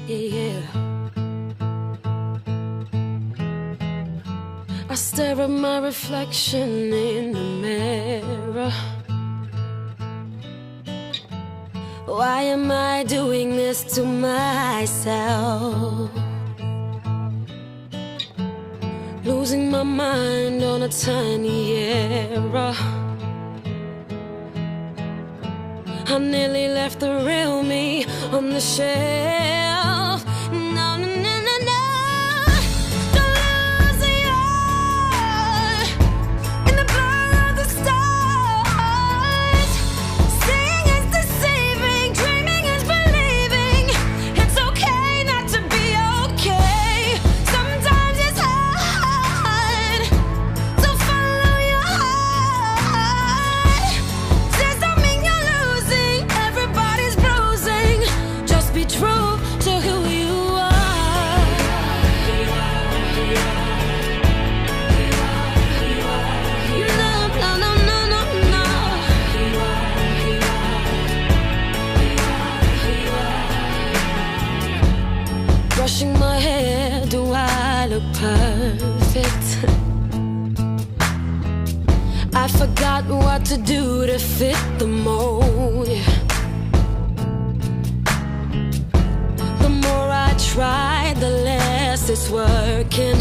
Yeah. I stare at my reflection in the mirror. Why am I doing this to myself? Losing my mind on a tiny error. I nearly left the real me on the shelf. No, no, no, no, no. Don't lose your eye in the blur of the stars. Seeing is deceiving, dreaming is believing. It's okay not to be okay. Sometimes it's hard, so follow your heart. Says don't mean you're losing, everybody's bruising. Just be true to who you are. No, no, no, no, no, no. Brushing my hair, do I look perfect? I forgot what to do to fit the mold. The more I try, the less it's working.